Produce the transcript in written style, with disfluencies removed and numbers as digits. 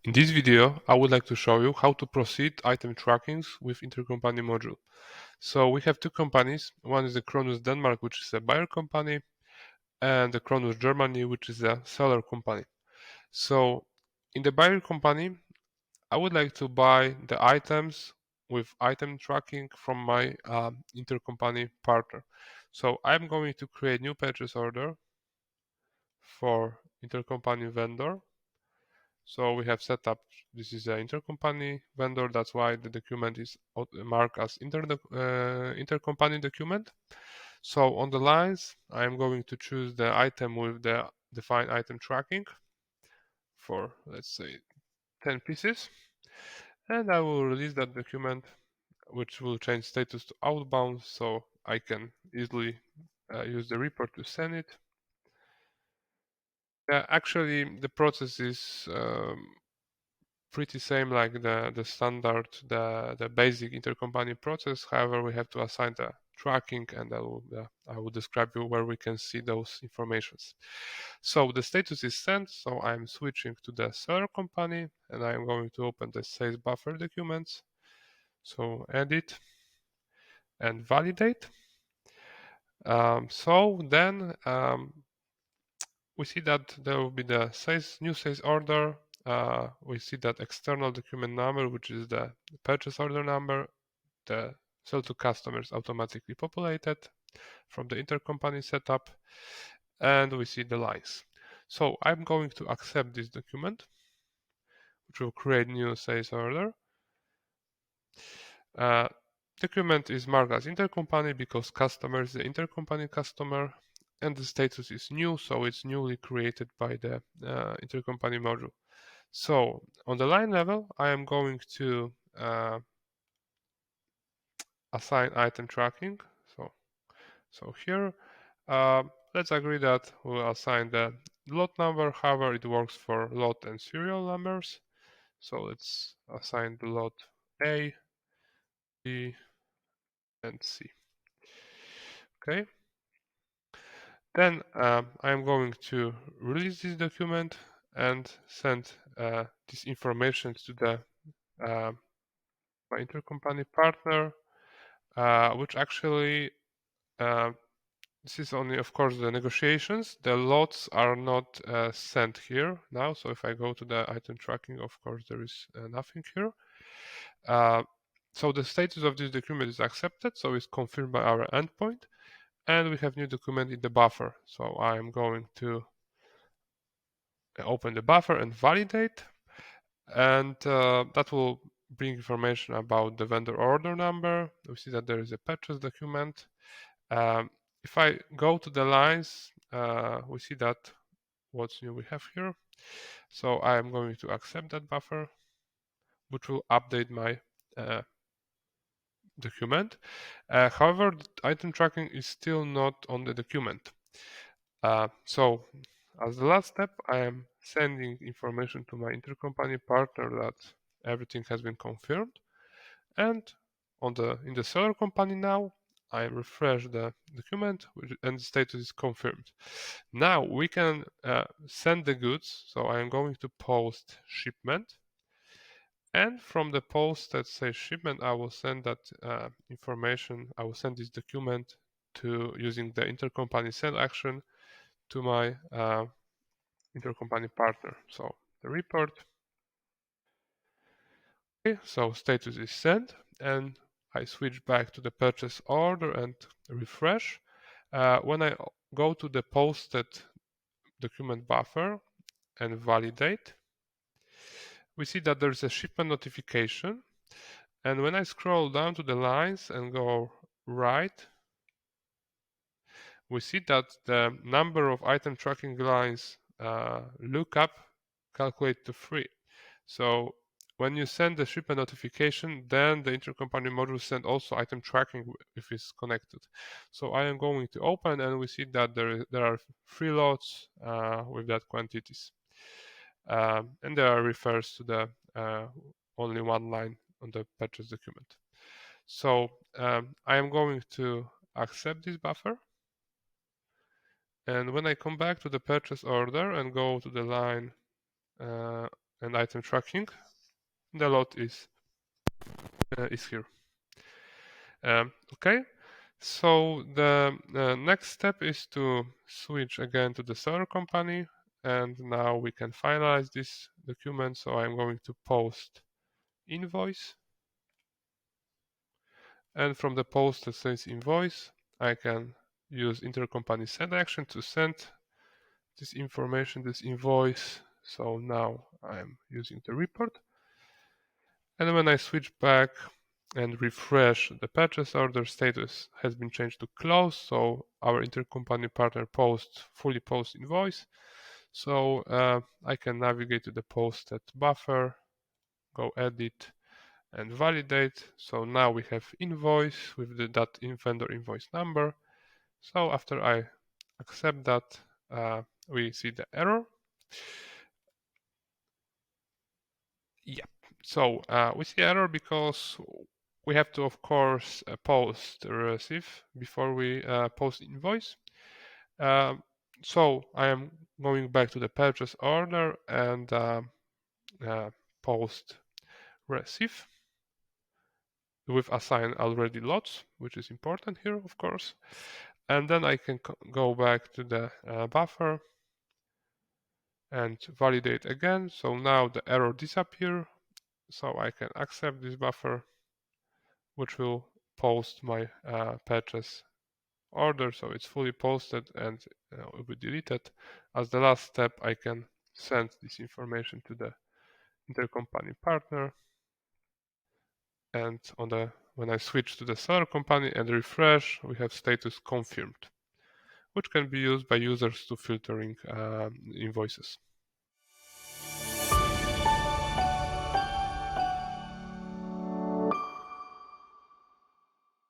In this video, I would like to show you how to proceed item trackings with intercompany module. So we have two companies. One is the Kronos Denmark, which is a buyer company, and the Kronos Germany, which is a seller company. So in the buyer company, I would like to buy the items with item tracking from my intercompany partner. So I'm going to create new purchase order for intercompany vendor. So we have set up, this is an intercompany vendor, that's why the document is marked as intercompany document. So on the lines, I am going to choose the item with the defined item tracking for, let's say, 10 pieces. And I will release that document, which will change status to outbound, so I can easily use the report to send it. Actually, the process is pretty same like the standard, the basic intercompany process. However, we have to assign the tracking, and I will describe you where we can see those informations. So the status is sent, so I'm switching to the seller company, and I'm going to open the sales buffer documents. So edit and validate. So then we see that there will be the new sales order. We see that external document number, which is the purchase order number, the sell to customers automatically populated from the intercompany setup, and we see the lines. So I'm going to accept this document, which will create new sales order. Document is marked as intercompany because customer is the intercompany customer, and the status is new, so it's newly created by the intercompany module. So on the line level, I am going to assign item tracking. So here, let's agree that we'll assign the lot number. However, it works for lot and serial numbers. So let's assign the lot A, B, and C. Okay. Then I'm going to release this document and send this information to the my intercompany partner, which actually this is only, of course, the negotiations. The lots are not sent here now. So if I go to the item tracking, of course, there is nothing here. So the status of this document is accepted. So it's confirmed by our endpoint. And we have new document in the buffer. So I am going to open the buffer and validate. And that will bring information about the vendor order number. We see that there is a purchase document. If I go to the lines, we see that what's new we have here. So I am going to accept that buffer, which will update my document. However, the item tracking is still not on the document. So as the last step, I am sending information to my intercompany partner that everything has been confirmed. And in the seller company now, I refresh the document and the status is confirmed. Now we can send the goods. So I am going to post shipment. And from the post that says shipment, I will send that information. I will send this document to using the intercompany send action to my intercompany partner. So the report. Okay, so status is sent, and I switch back to the purchase order and refresh. When I go to the posted document buffer and validate, we see that there's a shipment notification. And when I scroll down to the lines and go right, we see that the number of item tracking lines lookup calculate to 3. So when you send the shipment notification, then the intercompany module send also item tracking if it's connected. So I am going to open, and we see that there are 3 lots with that quantities. And there refers to the only one line on the purchase document. So I am going to accept this buffer. And when I come back to the purchase order and go to the line and item tracking. The lot is here. Okay, so the next step is to switch again to the seller company, and now we can finalize this document. So I'm going to post invoice, and from the post that says invoice, I can use intercompany send action to send this information, this invoice. So now I'm using the report. And when I switch back and refresh, the purchase order status has been changed to close. So our intercompany partner fully post invoice. So I can navigate to the posted buffer, go edit and validate. So now we have invoice with that vendor invoice number. So after I accept that, we see the error. Yeah. So we see error because we have to, of course, post receive before we post invoice. So I am going back to the purchase order and post receive with assign already lots, which is important here, of course. And then I can go back to the buffer and validate again. So now the error disappear. So I can accept this buffer, which will post my purchase order. So it's fully posted and will be deleted. As the last step, I can send this information to the intercompany partner. And when I switch to the seller company and refresh, we have status confirmed, which can be used by users to filtering invoices.